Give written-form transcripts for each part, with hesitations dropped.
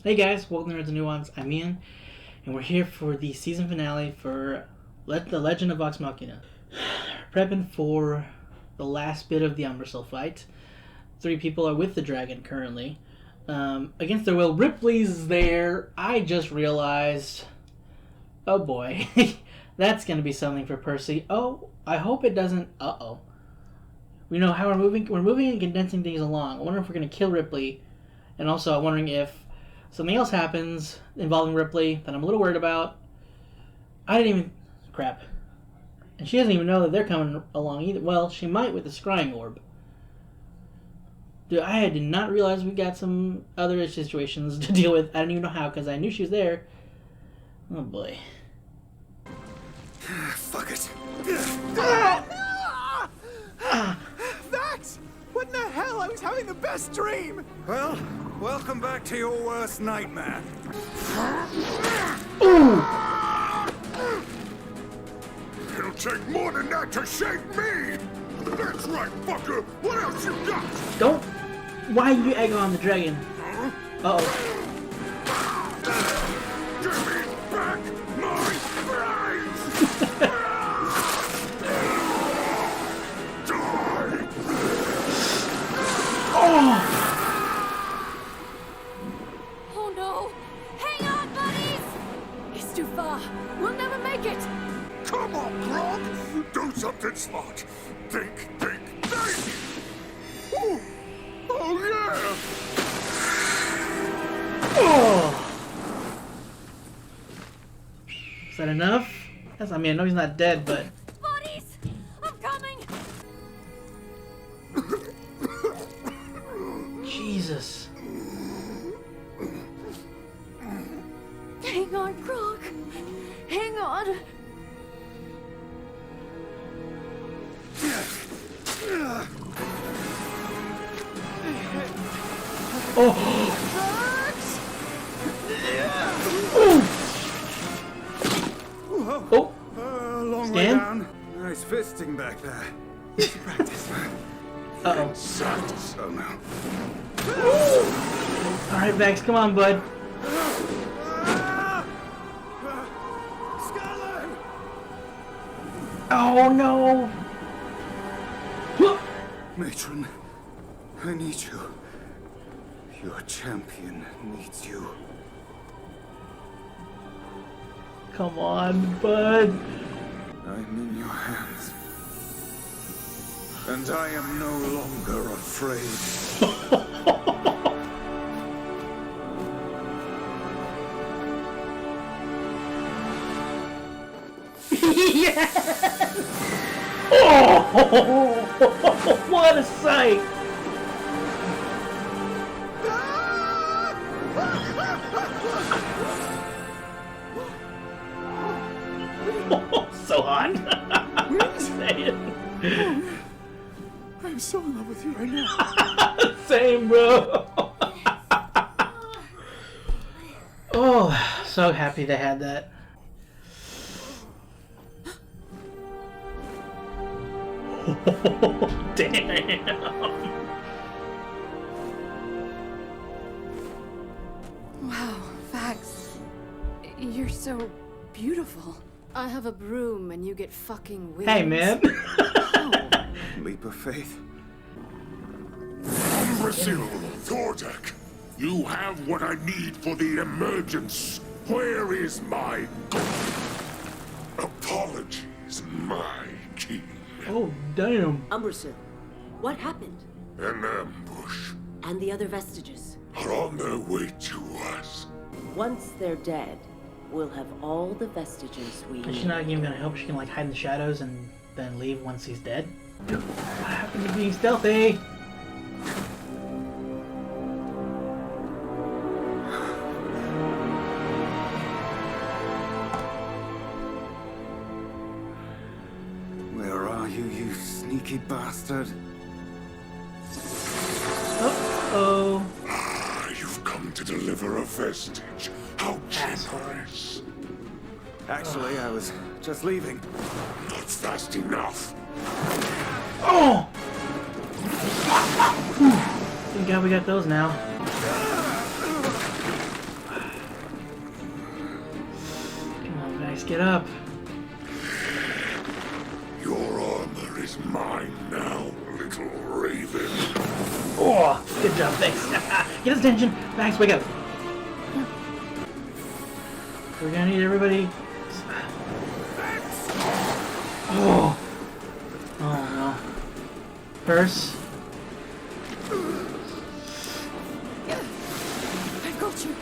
Hey guys, welcome to the Nuance. I'm Ian, and we're here for the season finale for The Legend of Vox Machina. Prepping for the last bit of the Umbrasyl fight. 3 people are with the dragon currently. Against their will, Ripley's there. I just realized, oh boy, that's going to be something for Percy. Oh, I hope it doesn't. We know how we're moving. We're moving and condensing things along. I wonder if we're going to kill Ripley, and also I'm wondering if something else happens involving Ripley that I'm a little worried about. I didn't even... Crap. And she doesn't even know that they're coming along either. Well, she might with the scrying orb. Dude, I did not realize we got some other situations to deal with. I don't even know how, because I knew she was there. Oh boy. Fuck it. Vax! What in the hell? I was having the best dream! Well, welcome back to your worst nightmare. Ooh! It'll take more than that to shake me! That's right, fucker! What else you got? Don't... Why you egg on the dragon? Uh-oh. Give me back my prize! Die! Oh! Oh no! Hang on, buddies! It's too far. We'll never make it! Come on, Grog! Do something smart! Think, think, think! Ooh. Oh, yeah! Oh! Is that enough? That's, I mean, I know he's not dead, but... Buddies! I'm coming! Jesus. Hang on, Grog. Hang on. Oh! Oh! Long way Stan? down. Nice fisting back there. Easy practice. Uh-oh. So now. Alright, Vax, come on, bud. Scarlet! Oh, no! Matron, I need you. Your champion needs you. Come on, bud. I'm in your hands. And I am no longer afraid. Yes! Oh! What a sight! So hot. I'm saying. I'm so in love with you right now. Same, bro. Oh, so happy they had that. Damn. Wow, Vax. You're so beautiful. I have a broom and you get fucking wings. Hey, man. Leap of faith. Umbrasyl, Thordak, you have what I need for the emergence. Where is my goal? Apologies, my king. Oh, damn. Umbrasyl, what happened? An ambush And the other vestiges? are on their way to us. Once they're dead, we'll have all the vestiges we Is she need. not even gonna help? She can like hide in the shadows and then leave once he's dead? What happened to being stealthy? Where are you, you sneaky bastard? Oh. Ah, you've come to deliver a vestige. How generous. Actually, I was just leaving. Not fast enough. Oh! Thank God we got those now. Vax, get up. Your armor is mine now, little raven. Oh, good job, Vax. Get his attention. Vax, wake up. We're gonna need everybody. Oh. Oh no. Percy. I've got you.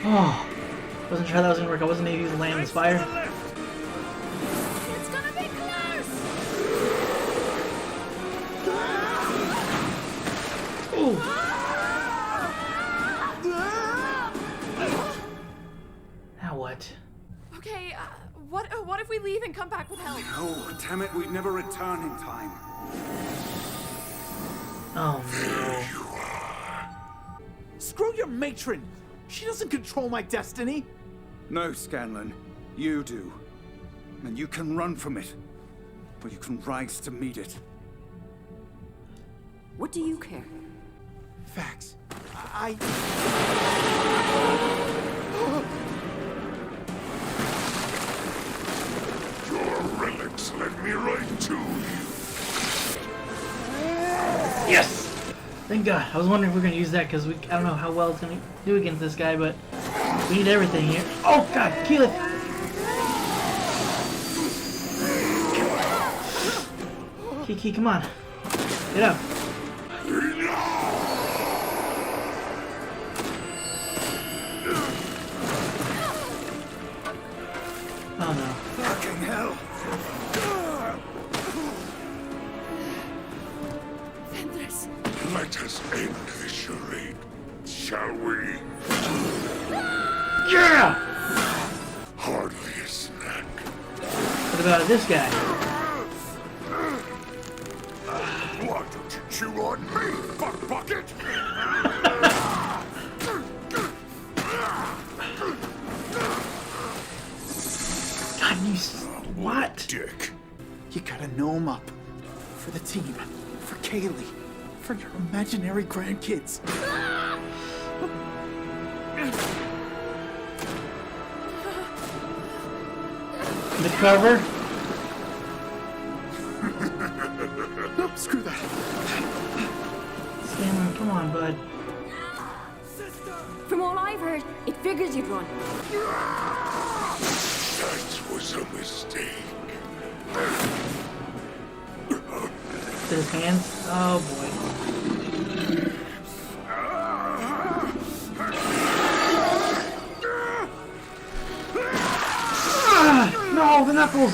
Oh. Wasn't sure how that was gonna work. I wasn't able to use the Lamb's Fire. It's gonna be close. Ooh. Now what? Okay, what if we leave and come back with help? Oh, damn it, we'd never return in time. Oh no. Screw your matron! She doesn't control my destiny! No, Scanlan, you do. And you can run from it, or you can rise to meet it. What do you care? Facts. Your relics led me right to you. Yes! Thank God. I was wondering if we were going to use that because I don't know how well it's going to do against this guy, but we need everything here. Oh God, kill it! Kiki, come on. Get up. Oh no. Fucking hell! Let us end this charade, shall we? Yeah! Hardly a snack. What about this guy? Why don't you chew on me, fuck bucket? God, you what? Dick. You gotta know him up. For the team. For Kaylee. For your imaginary grandkids. The cover? Nope, screw that. Scanlan, come on, bud. From all I've heard, it figures you'd run. That was a mistake. To his hands? Oh boy. No, the knuckles!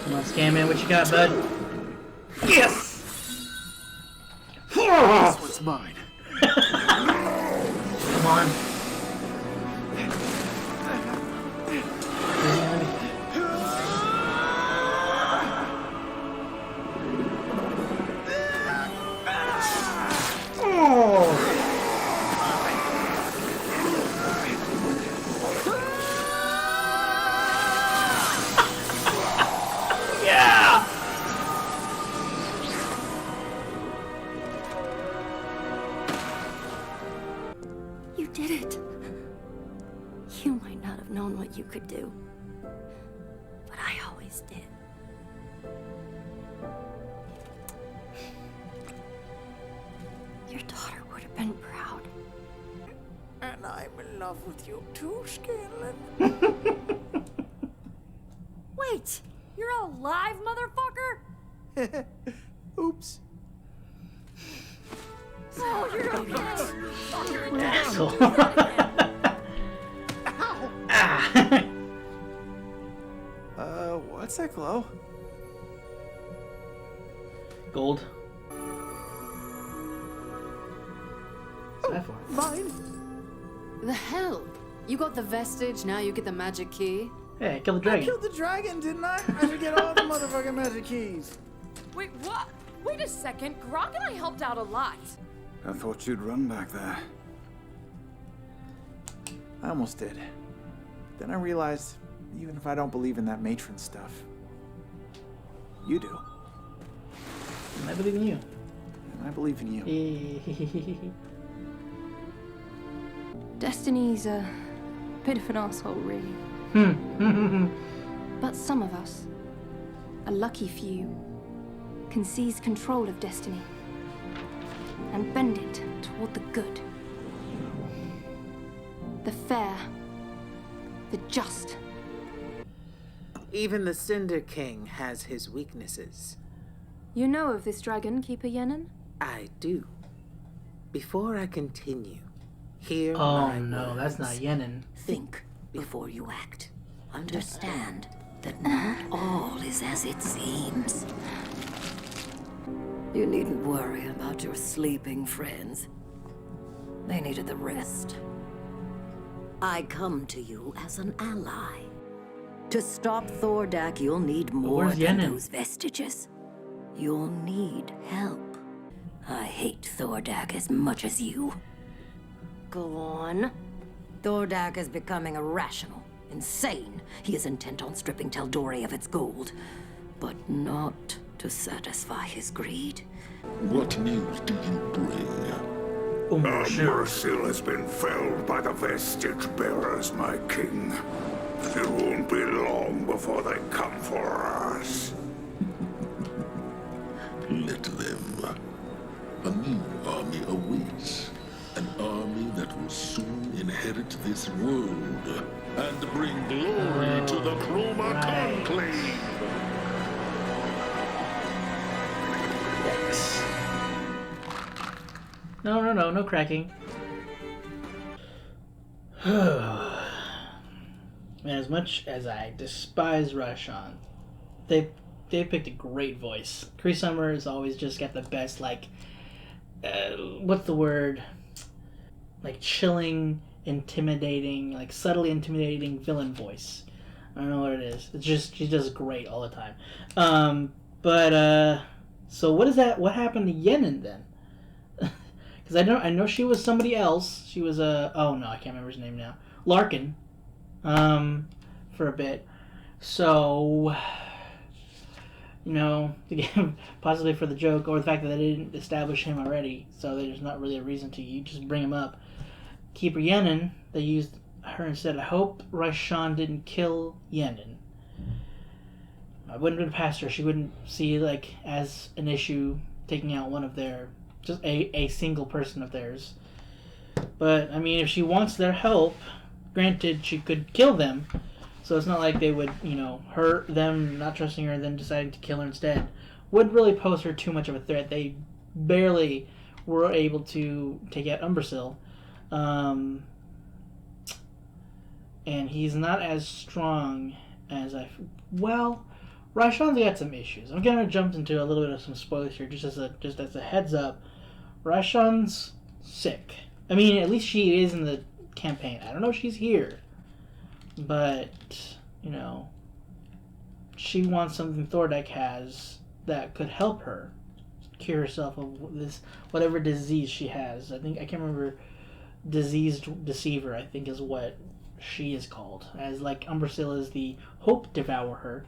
Come on, Scamman, what you got, bud? Yes! This one's mine. Come on. Yeah! You did it. You might not have known what you could do, but I always did. Your daughter would have been proud. And I'm in love with you too, Scanlan. Wait, you're alive, motherfucker? Oops. Oh, you're a bitch. Asshole. What's that glow? Gold. What's that for? Mine? The hell? You got the vestige, now you get the magic key? Hey, kill the I dragon. killed the dragon, didn't I? I should get all the motherfucking magic keys. Wait, what? Wait a second, Grog and I helped out a lot. I thought you'd run back there. I almost did. Then I realized, even if I don't believe in that matron stuff, you do. And I believe in you. And I believe in you. Destiny's a bit of an asshole, really. But some of us, a lucky few, can seize control of destiny and bend it toward the good, the fair, the just. Even the Cinder King has his weaknesses. You know of this dragon, Keeper Yennen? I do. Before I continue, hear Oh my no, words. that's not Yennen. Think before you act. Understand that not all is as it seems. You needn't worry about your sleeping friends. They needed the rest. I come to you as an ally. To stop Thordak, you'll need more where's than Yennen? those vestiges. You'll need help. I hate Thordak as much as you. Go on. Thordak is becoming irrational, insane. He is intent on stripping Tal'Dorei of its gold, but not to satisfy his greed. What news do you bring? Umbrasyl has been felled by the vestige bearers, my king. It won't be long before they come for us. Let them. A new army awaits. An army that will soon inherit this world and bring glory to the Chroma Conclave. Yes. No cracking. Man, as much as I despise Raishan, they picked a great voice. Cree Summer has always just got the best, like, what's the word? Like chilling, intimidating, like subtly intimidating villain voice. I don't know what it is. It's just she does great all the time. So what happened to Yennen then? Because I know she was somebody else. She was oh no, I can't remember his name now. Larkin. For a bit. So, you know, possibly for the joke or the fact that they didn't establish him already, so there's not really a reason to. You just bring him up. Keeper Yennen, they used her instead. I hope Raishan didn't kill Yennen. I wouldn't have been past her. She wouldn't see like as an issue taking out one of their, just a single person of theirs. But I mean, if she wants their help, granted, she could kill them. So it's not like they would, you know, hurt them, not trusting her, and then deciding to kill her instead. Wouldn't really pose her too much of a threat. They barely were able to take out Umbrasyl. And he's not as strong as well, Raishan's got some issues. I'm gonna jump into a little bit of some spoilers here, just as a heads up. Raishan's sick. I mean, at least she is in the campaign. I don't know if she's here, but you know, she wants something Thordak has that could help her cure herself of this whatever disease she has. I can't remember. Diseased Deceiver, I think, is what she is called. As like Umbrasyl is the Hope Devourer.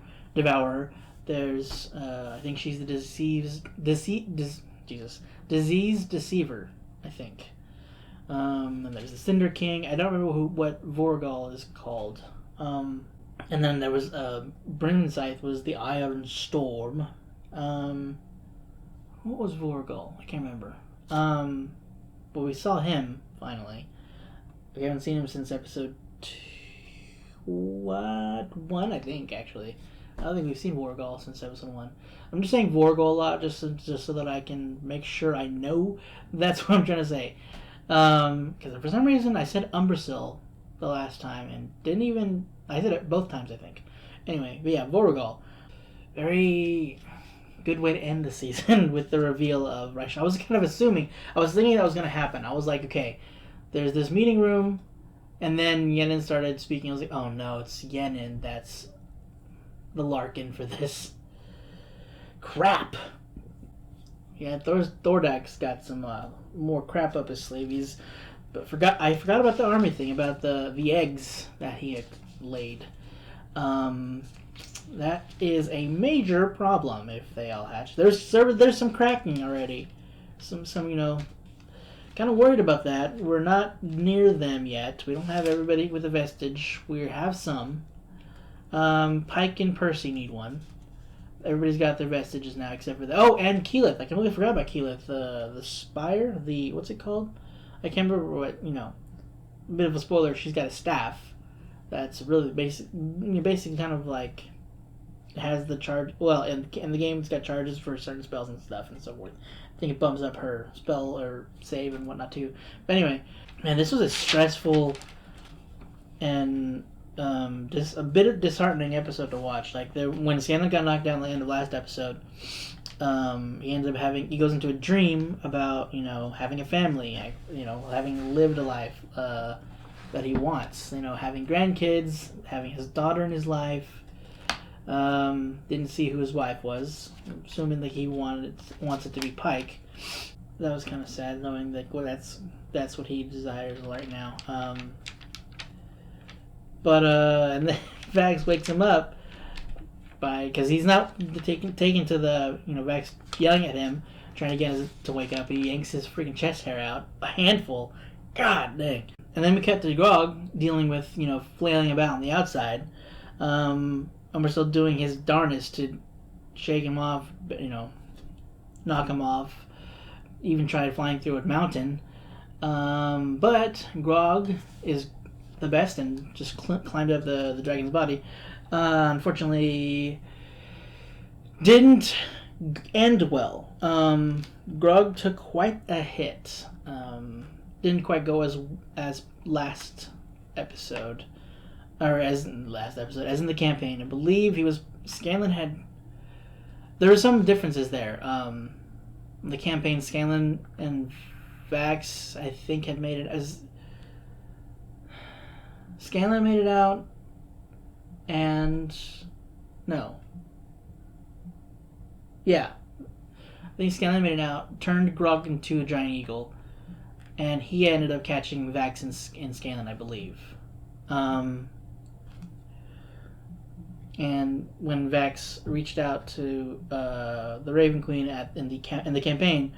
There's I think she's the Diseased Deceiver, I think. And there's the Cinder King. I don't remember what Vorgal is called. And then there was Brimscythe was the Iron Storm. What was Vorgal? I can't remember. But we saw him finally. We haven't seen him since episode 1, I think, actually. I don't think we've seen Vorgal since episode 1. I'm just saying Vorgal a lot just so that I can make sure I know that's what I'm trying to say. Because for some reason I said Umbrasyl the last time and I said it both times, I think. Anyway, but yeah, Vorgal. Very good way to end the season with the reveal of Raishan. I was kind of assuming, I was thinking that was going to happen. I was like, okay, there's this meeting room, and then Yennen started speaking. I was like, oh no, it's Yennen that's the Larkin for this. Crap! Yeah, Thordak's got some more crap up his sleeve. He's But I forgot about the army thing, about the eggs that he had laid. That is a major problem if they all hatch. There's some cracking already. Some kind of worried about that. We're not near them yet. We don't have everybody with a vestige. We have some. Pike and Percy need one. Everybody's got their vestiges now except for and Keyleth. I completely forgot about Keyleth. The spire, what's it called? I can't remember what, a bit of a spoiler, she's got a staff that's really basically kind of like has the charge, in the game it's got charges for certain spells and stuff and so forth. I think it bumps up her spell or save and whatnot too. But anyway, man, this was a stressful and just a bit of disheartening episode to watch. Like when Scanlan got knocked down at the end of last episode, he goes into a dream about having a family, having lived a life that he wants, having grandkids, having his daughter in his life. Didn't see who his wife was, assuming that he wants it to be Pike. That was kind of sad, knowing that that's what he desires right now. And then Vax wakes him up because he's not taken to the Vax yelling at him, trying to get him to wake up. He yanks his freaking chest hair out, a handful. God dang. And then we cut to Grog dealing with flailing about on the outside. Umbrasyl doing his darnest to shake him off, knock him off, even tried flying through a mountain. But Grog is the best and just climbed up the dragon's body. Unfortunately, didn't end well. Grog took quite a hit. Didn't quite go as last episode. Or as in the campaign. I believe there were some differences there. The campaign, Scanlan and Vax, I think, had made it as... Scanlan made it out, and... No. Yeah. I think Scanlan made it out, turned Grog into a giant eagle, and he ended up catching Vax and Scanlan, I believe. And when Vax reached out to the Raven Queen in the campaign,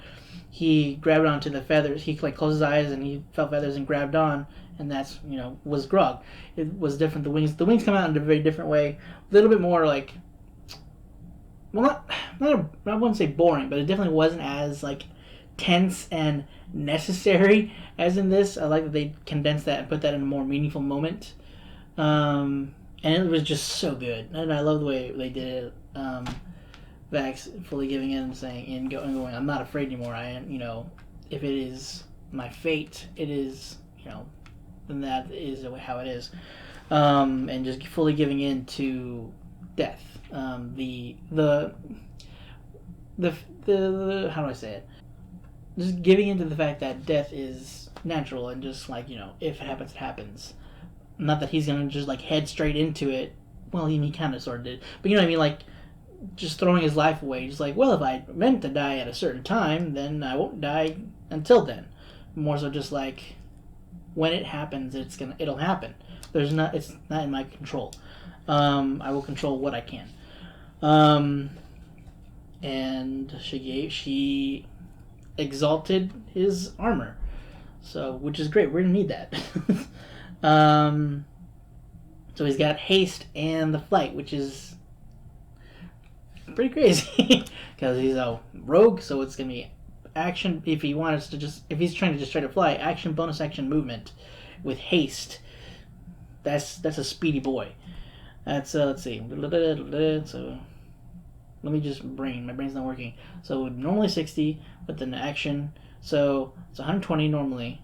he grabbed onto the feathers. He closed his eyes and he felt feathers and grabbed on, and that's was Grog. It was different. The wings come out in a very different way. A little bit more like, well, I wouldn't say boring, but it definitely wasn't as tense and necessary as in this. I like that they condensed that and put that in a more meaningful moment. And it was just so good, and I love the way they did it. Vax fully giving in and saying and going, I'm not afraid anymore. If it is my fate, it is, then that is how it is. And just fully giving in to death. The how do I say it? Just giving into the fact that death is natural and just if it happens, it happens. Not that he's gonna just head straight into it. Well, he kind of sort of did, but you know what I mean. Just throwing his life away. Just if I meant to die at a certain time, then I won't die until then. More so, just when it happens, it'll happen. It's not in my control. I will control what I can. And she exalted his armor, which is great. We're gonna need that. So he's got haste and the flight, which is pretty crazy because he's a rogue. So it's gonna be action if he's trying to just try to fly. Action, bonus action, movement with haste. That's a speedy boy. That's let's see. So let me just my brain's not working. So normally 60 with an action. So it's 120 normally.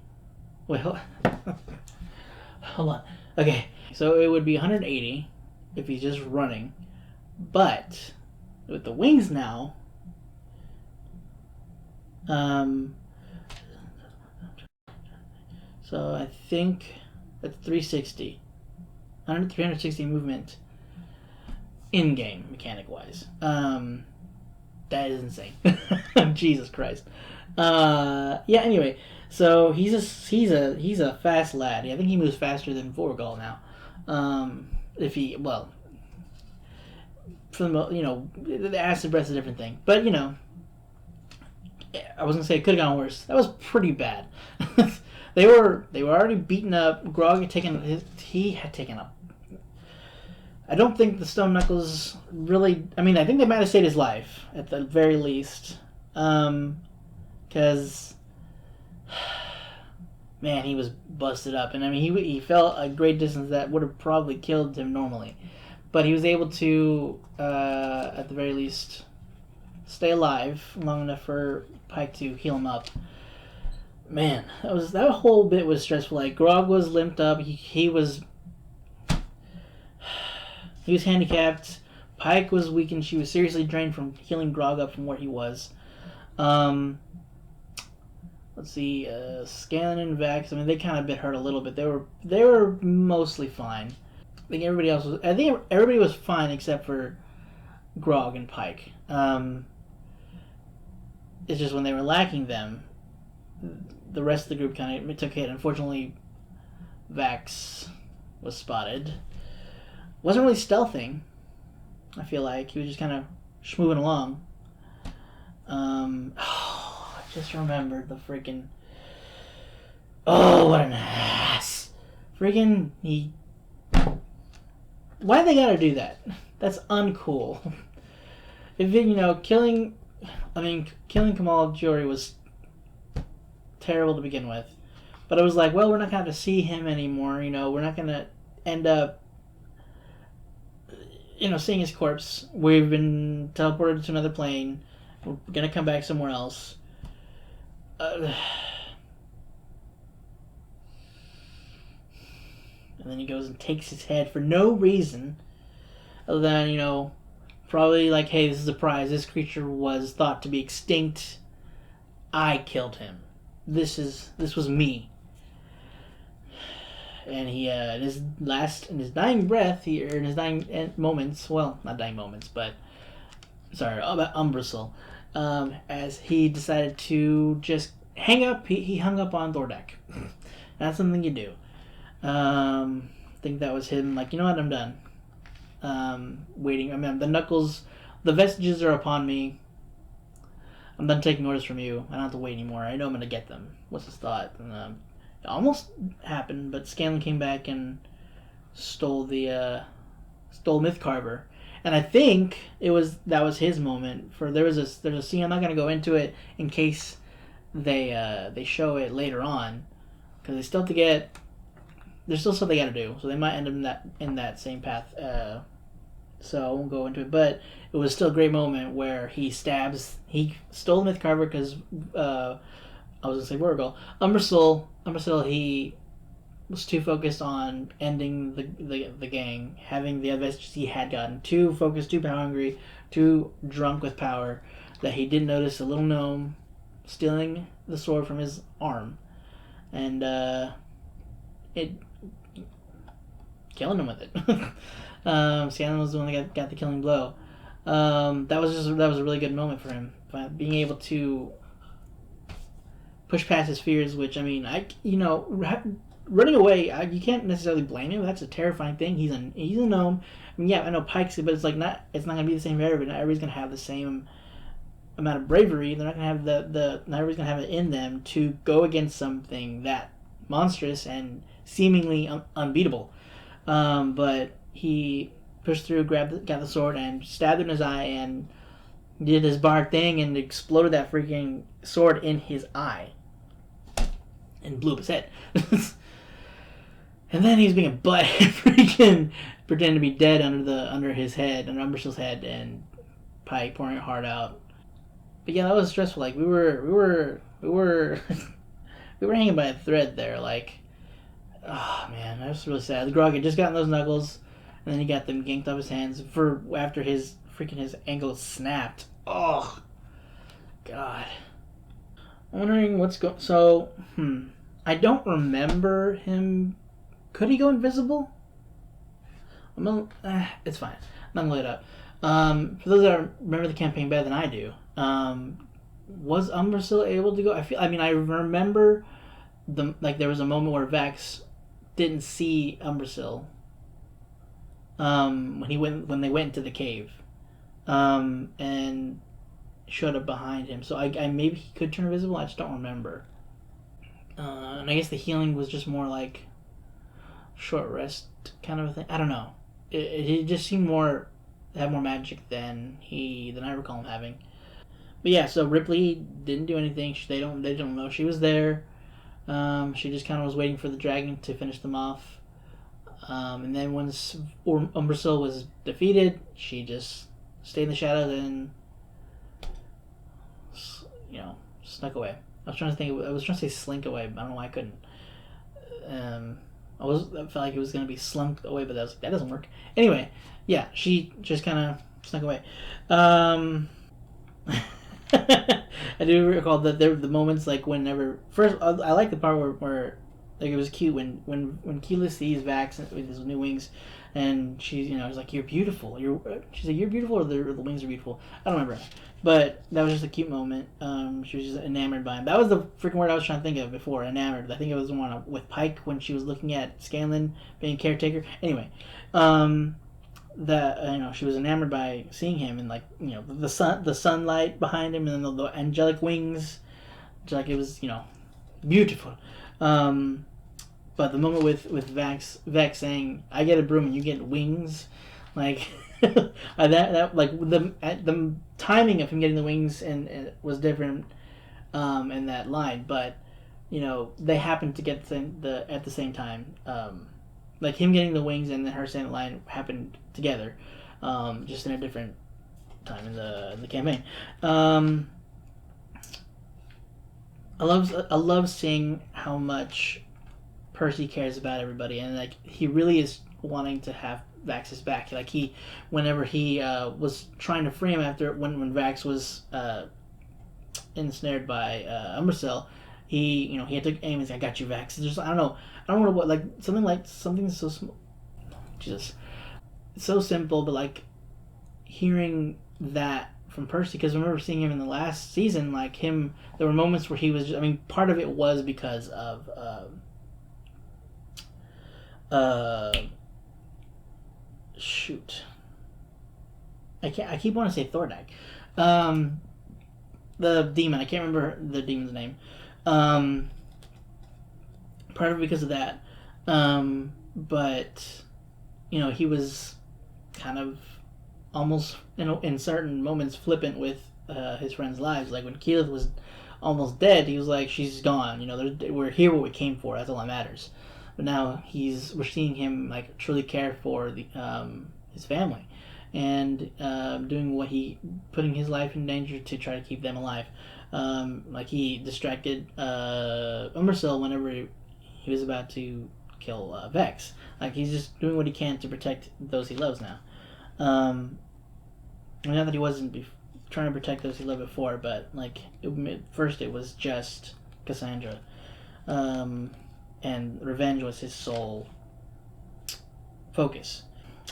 Wait, hold on. Okay, so it would be 180 if he's just running, but with the wings now, so I think that's 360, 360 movement in-game mechanic-wise. That is insane. Jesus Christ. Yeah. Anyway, So he's a fast lad. I think he moves faster than Vorgal now. If he for the acid breath is a different thing. But I was gonna say it could have gone worse. That was pretty bad. They were already beaten up. Grog had taken a. I don't think the stone knuckles really. I mean, I think they might have saved his life at the very least, because man, he was busted up, and I mean, he fell a great distance that would have probably killed him normally, but he was able to, at the very least, stay alive long enough for Pike to heal him up. Man, that whole bit was stressful. Like, Grog was limped up. He was handicapped. Pike was weakened. She was seriously drained from healing Grog up from where he was. Let's see, Scanlan and Vex. I mean, they kind of been hurt a little bit. They were mostly fine. I think everybody was fine except for Grog and Pike. It's just when they were lacking them, the rest of the group kind of took hit. Unfortunately, Vax was spotted. Wasn't really stealthing, I feel like. He was just kind of schmoving along. I just remembered the freaking... Oh, what an ass. Freaking, why they gotta do that? That's uncool. If killing Kamal Jory was terrible to begin with. But I was like, well, we're not going to have to see him anymore. We're not going to end up, seeing his corpse. We've been teleported to another plane. We're going to come back somewhere else. And then he goes and takes his head for no reason other than, probably like, hey, this is a prize. This creature was thought to be extinct. I killed him. This was me. And he, in his dying breath, in his dying moments, well, not dying moments, but, sorry, about Umbrasyl, as he decided to just hang up, he hung up on Thordak. That's something you do. I think that was him, like, you know what, I'm done. Waiting, I mean, the vestiges are upon me. I'm done taking orders from you. I don't have to wait anymore. I know I'm going to get them. What's his thought? And, it almost happened, but Scanlan came back and stole Mythcarver. And I think that was his moment. There's a scene, I'm not going to go into it in case they show it later on, because there's still stuff they got to do. So they might end up in that same path. So I won't go into it, but it was still a great moment where he stole Mythcarver because, I was going to say Vorgal. Umbrasyl, he was too focused on ending the gang, having the vestiges he had gotten, too focused, too power hungry, too drunk with power, that he didn't notice a little gnome stealing the sword from his arm. And, killing him with it. Scanlan was the one that got the killing blow. That was a really good moment for him, being able to push past his fears. Which, I mean, running away, you can't necessarily blame him. That's a terrifying thing. He's a gnome. I mean, yeah, I know Pike's, but it's not gonna be the same for everybody. Not everybody's gonna have the same amount of bravery. They're not gonna have not everybody's gonna have it in them to go against something that monstrous and seemingly unbeatable. But he pushed through, got the sword, and stabbed him in his eye, and did his bard thing, and exploded that freaking sword in his eye, and blew up his head. And then he's being a butt, freaking pretending to be dead under his head, under Umbrasyl's head, and Pike pouring her heart out. But yeah, that was stressful. Like we were hanging by a thread there. Like, oh man, that was really sad. The Grog had just gotten those knuckles, and then he got them ganked off his hands after his ankle snapped. Oh, God. I'm wondering what's going... So, I don't remember him... Could he go invisible? It's fine. I'm not going to look it up. For those that remember the campaign better than I do, was Umbrasyl able to go? I remember there was a moment where Vex didn't see Umbrasyl when they went into the cave, and showed up behind him. So I maybe he could turn invisible. I just don't remember. And I guess the healing was just more like short rest kind of a thing. I don't know. It just seemed had more magic than I recall him having. But yeah, so Ripley didn't do anything. They don't know she was there. She just kind of was waiting for the dragon to finish them off. And then once Umbrasyl was defeated, she just stayed in the shadows and snuck away. I was trying to say slink away, but I don't know why I couldn't. I felt like it was going to be slunk away, but that doesn't work. Anyway, yeah, she just kind of snuck away. I do recall that there were the moments like whenever first I like the part where like it was cute when Keela sees Vax with his new wings, and she's she's like, you're beautiful. She's like, you're beautiful, or the wings are beautiful. I don't remember, but that was just a cute moment. She was just enamored by him. That was the freaking word I was trying to think of before. Enamored. I think it was the one with Pike when she was looking at Scanlan being caretaker. Anyway, that she was enamored by seeing him, and like the sunlight behind him, and then the angelic wings, like it was beautiful. But the moment with Vex saying, "I get a broom and you get wings," like that like the timing of him getting the wings and was different in that line, but they happened to get at the same time. Like him getting the wings and then her saying the line happened together, just in a different time in the campaign. I love seeing how much Percy cares about everybody, and like he really is wanting to have Vax's back. Like whenever he was trying to free him after when Vax was ensnared by Umbrasyl, he had to aim and say, "I got you, Vax." It's just I don't know what like something so small. Jesus, it's so simple, but like hearing that from Percy, because I remember seeing him in the last season, like him. There were moments where he was. Part of it was because of. Shoot. I keep wanting to say Thordak. The demon. I can't remember the demon's name. Part of it because of that. But he was kind of almost in certain moments flippant with his friends' lives. Like when Keyleth was almost dead, he was like, "She's gone. We're here what we came for. That's all that matters." But now we're seeing him like truly care for his family, and putting his life in danger to try to keep them alive. Like he distracted Umbrasyl whenever he was about to kill Vex. Like he's just doing what he can to protect those he loves now. Not that he wasn't trying to protect those he loved before, but like first it was just Cassandra. And revenge was his sole focus.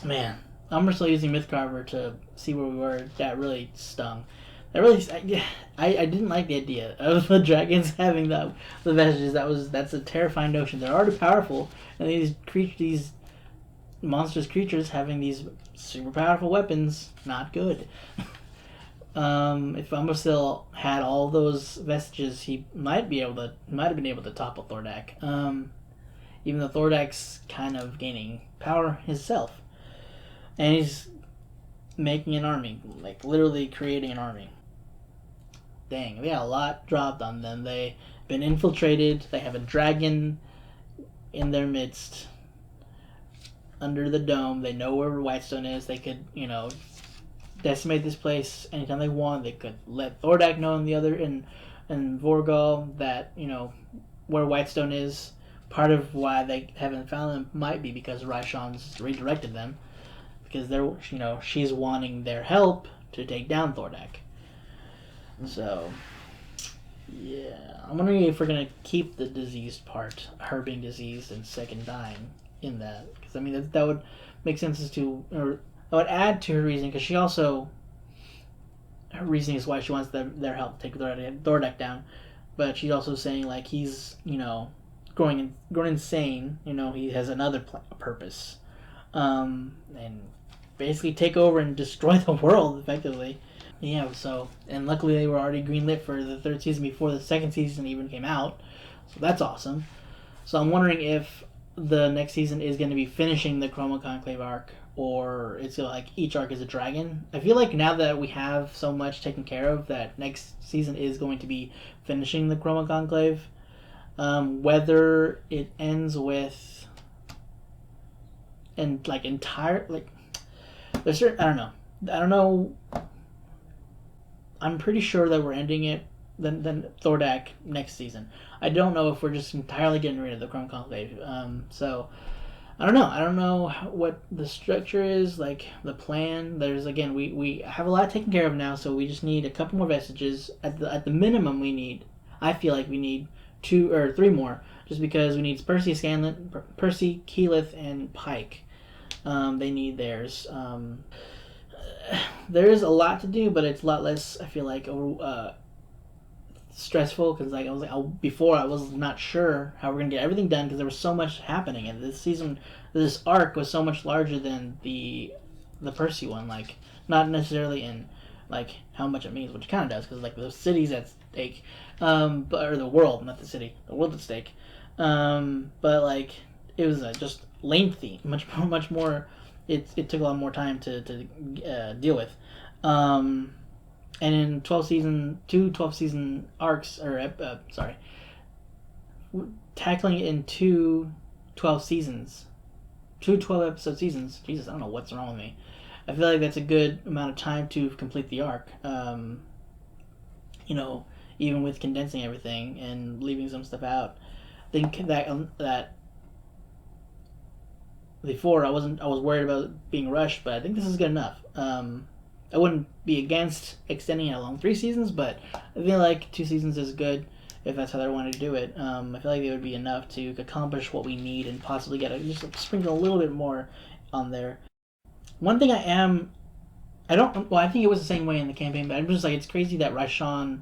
Man, Umbrasyl using Mythcarver to see where we were, that really stung. I didn't like the idea of the dragons having the vestiges. That's a terrifying notion. They're already powerful, and these monstrous creatures having these super powerful weapons, not good. If Umbrasyl had all those vestiges, he might have been able to topple Thordak. Even though Thordak's kind of gaining power himself, and he's making an army, like literally creating an army. Dang, they got a lot dropped on them. They've been infiltrated. They have a dragon in their midst, under the dome. They know where Whitestone is. They could, decimate this place anytime they want. They could let Thordak know in Vorgal that where Whitestone is. Part of why they haven't found them might be because Raishan's redirected them, because she's wanting their help to take down Thordak. So yeah, I'm wondering if we're gonna keep the diseased part, her being diseased and sick and dying, in that, because that would make sense or I would add to her reasoning, because she also, her reasoning is why she wants their help to take Thordak down, but she's also saying like he's growing insane. You know, he has another purpose, and basically take over and destroy the world effectively. Yeah. So, and luckily they were already greenlit for the 3rd season before the 2nd season even came out. So that's awesome. So I'm wondering if the next season is going to be finishing the Chroma Conclave arc, or it's like each arc is a dragon. I feel like now that we have so much taken care of, that next season is going to be finishing the Chroma Conclave. Whether it ends with and like entire like there's certain, I don't know. I'm pretty sure that we're ending it then Thordak next season. I don't know if we're just entirely getting rid of the Chroma Conclave. So I don't know. I don't know what the structure is, like the plan. There's again, we have a lot taken care of now, so we just need a couple more vestiges. At the minimum, we need. I feel like we need 2 or 3 more, just because we need Percy, Keyleth, and Pike. They need theirs. There's a lot to do, but it's a lot less. I feel like stressful, because like before I was not sure how we're gonna get everything done, because there was so much happening, and this arc was so much larger than the Percy one. Like, not necessarily in like how much it means, which it kind of does, because like the city's at stake, or the world, not the city, the world's at stake. But like it was just lengthy, much more. It took a lot more time to deal with. And in 12 season arcs, or tackling it in 2 12 seasons, 2 12-episode seasons. Jesus, I don't know what's wrong with me. I feel like that's a good amount of time to complete the arc. You know, even with condensing everything and leaving some stuff out. I think that before I was worried about being rushed, but I think this is good enough. I wouldn't be against extending it along 3 seasons, but I feel like 2 seasons is good if that's how they wanted to do it. I feel like it would be enough to accomplish what we need and possibly get just sprinkle a little bit more on there. One thing I think it was the same way in the campaign, but I'm just like, it's crazy that Raishan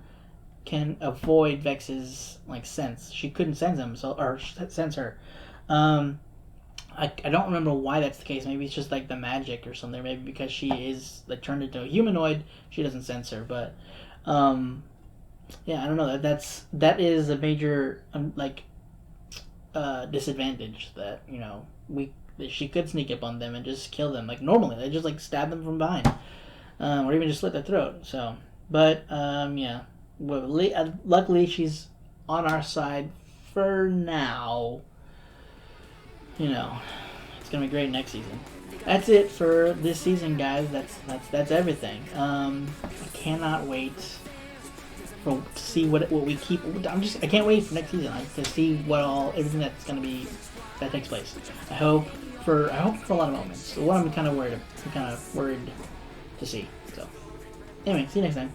can avoid Vex's like sense. She couldn't sense him, or sense her. I don't remember why that's the case. Maybe it's just like the magic or something. Maybe because she is like turned into a humanoid, she doesn't sense her. But yeah, I don't know. That is a major disadvantage, that she could sneak up on them and just kill them like normally. They just like stab them from behind, or even just slit their throat. So, but yeah. Well, luckily she's on our side for now. It's gonna be great next season. That's it for this season, guys. That's everything. I cannot wait to see what we keep. I can't wait for next season to see everything that takes place. I hope for a lot of moments. So what I'm kind of worried to see. So anyway, see you next time.